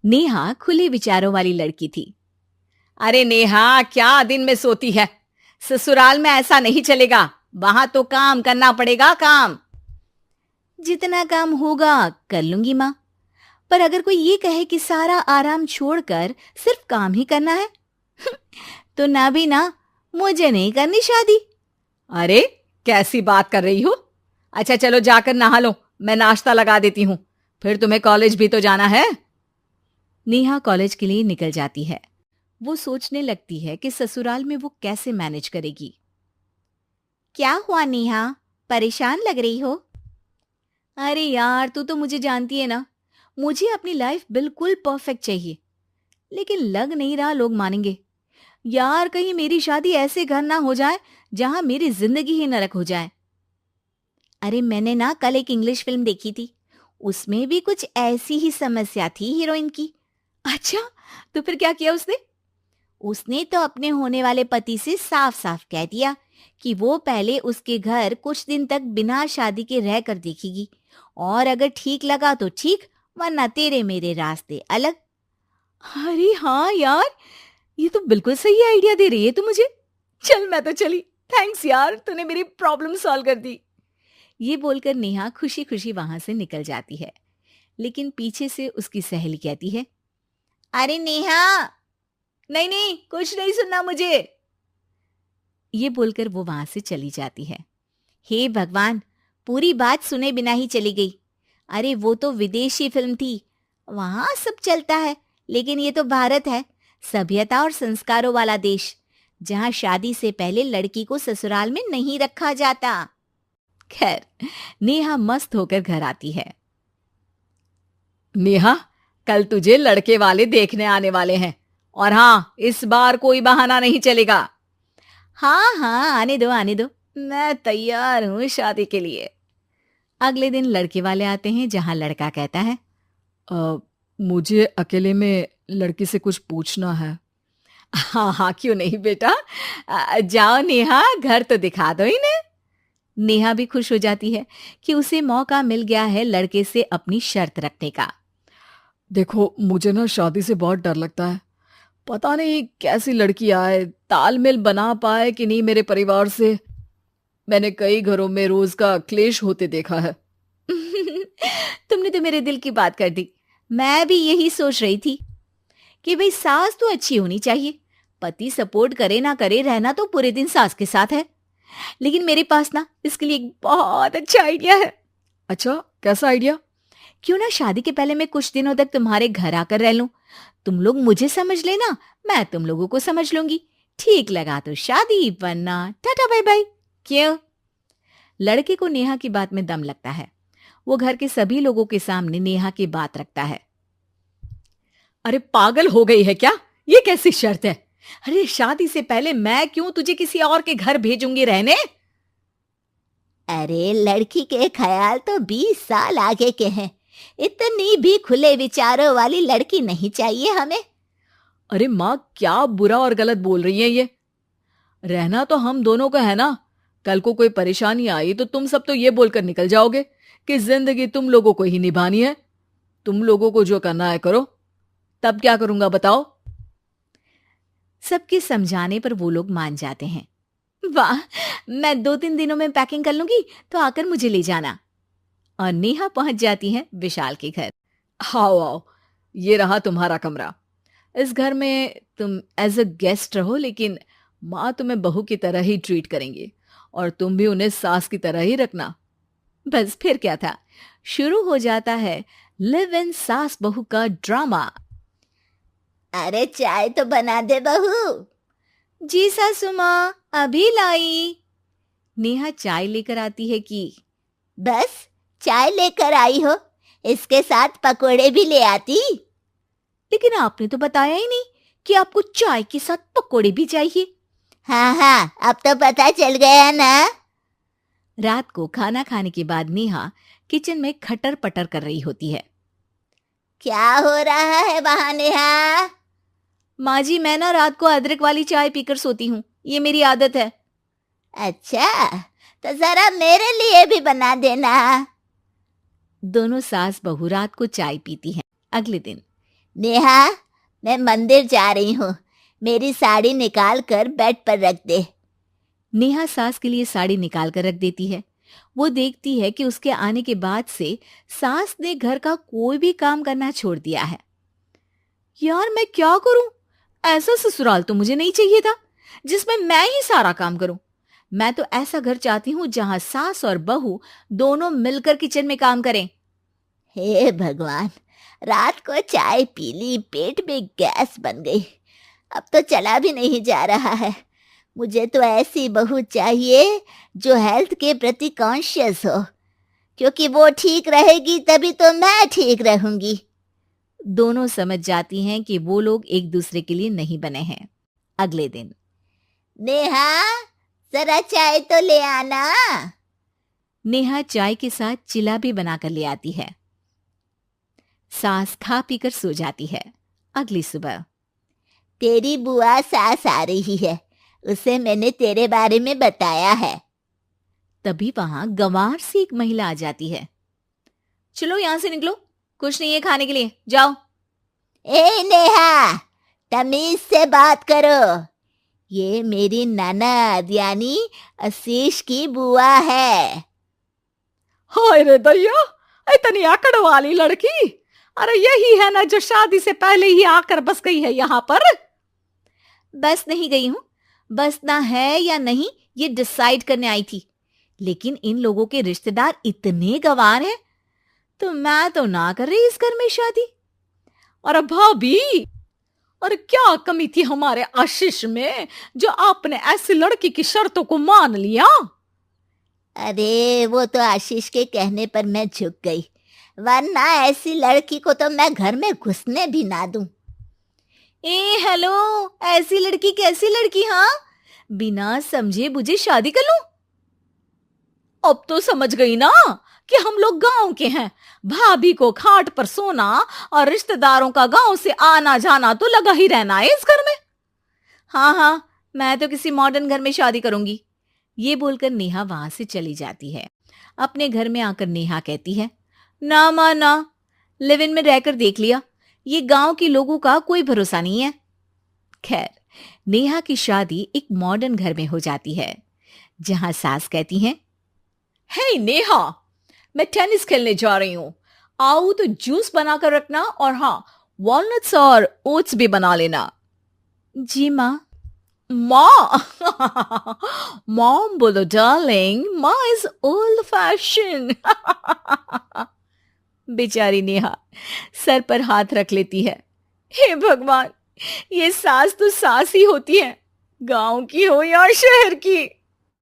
नेहा खुले विचारों वाली लड़की थी। अरे नेहा, क्या दिन में सोती है? ससुराल में ऐसा नहीं चलेगा। वहां तो काम करना पड़ेगा, काम। जितना काम होगा कर लूंगी माँ, पर अगर कोई ये कहे कि सारा आराम छोड़कर सिर्फ काम ही करना है तो ना भी ना, मुझे नहीं करनी शादी। अरे कैसी बात कर रही हो? अच्छा चलो जाकर नहा लो, मैं नाश्ता लगा देती हूँ, फिर तुम्हें कॉलेज भी तो जाना है। नेहा कॉलेज के लिए निकल जाती है। वो सोचने लगती है कि ससुराल में वो कैसे मैनेज करेगी। क्या हुआ नेहा, परेशान लग रही हो? अरे यार, तू तो मुझे जानती है ना, मुझे अपनी लाइफ बिल्कुल परफेक्ट चाहिए, लेकिन लग नहीं रहा लोग मानेंगे। यार, कहीं मेरी शादी ऐसे घर ना हो जाए जहां मेरी जिंदगी ही नरक हो जाए। अरे मैंने ना कल एक इंग्लिश फिल्म देखी थी, उसमें भी कुछ ऐसी ही समस्या थी हीरोइन की। अच्छा, तो फिर क्या किया उसने? उसने तो अपने होने वाले पति से साफ साफ कह दिया कि वो पहले उसके घर कुछ दिन तक बिना शादी के रह कर देखेगी, और अगर ठीक लगा तो ठीक, वरना तेरे मेरे रास्ते अलग। अरे हाँ यार, ये तो बिल्कुल सही आइडिया दे रही है तू मुझे। चल मैं तो चली। थैंक्स यार, तूने मेरी प्रॉब्लम सॉल्व कर दी। ये बोलकर नेहा खुशी खुशी वहां से निकल जाती है, लेकिन पीछे से उसकी सहेली कहती है, अरे नेहा, नहीं नहीं, कुछ नहीं सुनना मुझे। ये बोलकर वो वहां से चली जाती है। हे भगवान, पूरी बात सुने बिना ही चली गई। अरे वो तो विदेशी फिल्म थी, वहां सब चलता है, लेकिन ये तो भारत है, सभ्यता और संस्कारों वाला देश, जहां शादी से पहले लड़की को ससुराल में नहीं रखा जाता। खैर, नेहा मस्त होकर घर आती है। नेहा, कल तुझे लड़के वाले देखने आने वाले हैं, और हाँ, इस बार कोई बहाना नहीं चलेगा। हाँ हाँ, आने दो आने दो, मैं तैयार हूं शादी के लिए। अगले दिन लड़के वाले आते हैं, जहां लड़का कहता है, मुझे अकेले में लड़की से कुछ पूछना है। हाँ हाँ, क्यों नहीं बेटा, जाओ नेहा, घर तो दिखा दो इन्हें। नेहा भी खुश हो जाती है कि उसे मौका मिल गया है लड़के से अपनी शर्त रखने का। देखो, मुझे ना शादी से बहुत डर लगता है। पता नहीं कैसी लड़की आए, तालमेल बना पाए कि नहीं मेरे परिवार से। मैंने कई घरों में रोज का क्लेश होते देखा है। तुमने तो मेरे दिल की बात कर दी। मैं भी यही सोच रही थी कि भाई सास तो अच्छी होनी चाहिए, पति सपोर्ट करे ना करे, रहना तो पूरे दिन सास के साथ है। लेकिन मेरे पास ना इसके लिए एक बहुत अच्छा आइडिया है। अच्छा, कैसा आइडिया? क्यों ना शादी के पहले मैं कुछ दिनों तक तुम्हारे घर आकर रह लूं, तुम लोग मुझे समझ लेना, मैं तुम लोगों को समझ लूंगी। ठीक लगा तो शादी, वरना टाटा बाय बाय। क्यों? लड़के को नेहा की बात में दम लगता है। वो घर के सभी लोगों के सामने नेहा की बात रखता है। अरे पागल हो गई है क्या? ये कैसी शर्त है? अरे शादी से पहले मैं क्यों तुझे किसी और के घर भेजूंगी रहने? अरे लड़की के ख्याल तो 20 साल आगे के हैं, इतनी भी खुले विचारों वाली लड़की नहीं चाहिए हमें। अरे माँ, क्या बुरा और गलत बोल रही है ये? रहना तो हम दोनों का है ना। कल को कोई परेशानी आई तो तुम सब तो ये बोलकर निकल जाओगे कि जिंदगी तुम लोगों को ही निभानी है। तुम लोगों को जो करना है करो, तब क्या करूंगा बताओ? सबके समझाने पर वो लोग मान जाते हैं। वाह, मैं 2-3 दिनों में पैकिंग कर लूंगी, तो आकर मुझे ले जाना। और नेहा पहुंच जाती है विशाल के घर। आओ आओ, ये रहा तुम्हारा कमरा। इस घर में तुम एज अ गेस्ट रहो, लेकिन माँ तुम्हें बहू की तरह ही ट्रीट करेंगी, और तुम भी उन्हें सास की तरह ही रखना। बस फिर क्या था, शुरू हो जाता है लिव इन सास बहू का ड्रामा। अरे चाय तो बना दे बहू। जी सासू माँ, अभी लाई। नेहा चाय लेकर आती है कि बस चाय लेकर आई हो, इसके साथ पकोड़े भी ले आती। लेकिन आपने तो बताया ही नहीं कि आपको चाय के साथ पकोड़े भी चाहिए। हाँ हाँ, अब तो पता चल गया ना। रात को खाना खाने के बाद नेहा किचन में खटर पटर कर रही होती है। क्या हो रहा है वहां नेहा? माँ जी, मैं ना रात को अदरक वाली चाय पीकर सोती हूँ, ये मेरी आदत है। अच्छा, तो जरा मेरे लिए भी बना देना। दोनों सास बहू रात को चाय पीती हैं। अगले दिन नेहा, मैं मंदिर जा रही हूँ, मेरी साड़ी निकाल कर बेड पर रख दे। नेहा सास के लिए साड़ी निकाल कर रख देती है। वो देखती है कि उसके आने के बाद से सास ने घर का कोई भी काम करना छोड़ दिया है। यार मैं क्या करूं? ऐसा ससुराल तो मुझे नहीं चाहिए था जिसमें मैं ही सारा काम करूं। मैं तो ऐसा घर चाहती हूं जहां सास और बहू दोनों मिलकर किचन में काम करें। हे भगवान, रात को चाय पी ली, पेट में गैस बन गई, अब तो चला भी नहीं जा रहा है। मुझे तो ऐसी बहू चाहिए जो हेल्थ के प्रति कॉन्शियस हो, क्योंकि वो ठीक रहेगी तभी तो मैं ठीक रहूंगी। दोनों समझ जाती हैं कि वो लोग एक दूसरे के लिए नहीं बने हैं। अगले दिन नेहा, जरा चाय तो ले आना। नेहा चाय के साथ चिला भी बनाकर ले आती है। सास खा पीकर सो जाती है। अगली सुबह तेरी बुआ सास आ रही है, उसे मैंने तेरे बारे में बताया है। तभी वहां गंवार सी एक महिला आ जाती है। चलो यहां से निकलो, कुछ नहीं है खाने के लिए, जाओ। ए नेहा, तमीज से बात करो, ये मेरी ननद यानी आशीष की बुआ है। हाय रे दैया, इतनी आकड़ वाली लड़की! अरे यही है ना जो शादी से पहले ही आकर बस गई है यहाँ पर। बस नहीं गई हूं, बसना है या नहीं ये डिसाइड करने आई थी, लेकिन इन लोगों के रिश्तेदार इतने गंवार हैं तो मैं तो ना कर रही इस घर में शादी। और भाभी, और क्या कमी थी हमारे आशीष में जो आपने ऐसी लड़की की शर्तों को मान लिया? अरे वो तो आशीष के कहने पर मैं झुक गई, वरना ऐसी लड़की को तो मैं घर में घुसने भी ना दूं। ए हेलो, ऐसी लड़की कैसी लड़की? हाँ, बिना समझे बुझे शादी कर लूं? अब तो समझ गई ना कि हम लोग गांव के हैं। भाभी को खाट पर सोना और रिश्तेदारों का गांव से आना जाना तो लगा ही रहना है इस घर में। हाँ हाँ, मैं तो किसी मॉडर्न घर में शादी करूंगी। ये बोलकर नेहा वहां से चली जाती है। अपने घर में आकर नेहा कहती है, ना मां ना, लिव इन में रहकर देख लिया, ये गांव के लोगों का कोई भरोसा नहीं है। खैर, नेहा की शादी एक मॉडर्न घर में हो जाती है जहां सास कहती हैं, हे नेहा, मैं टेनिस खेलने जा रही हूं, आओ तो जूस बनाकर रखना और हाँ, वॉलनट्स और ओट्स भी बना लेना। जी माँ। माँ मॉम बोलो डार्लिंग, माँ इज ओल्ड फैशन। बेचारी नेहा सर पर हाथ रख लेती है। हे भगवान, ये सास तो सास ही होती है, गांव की हो या शहर की।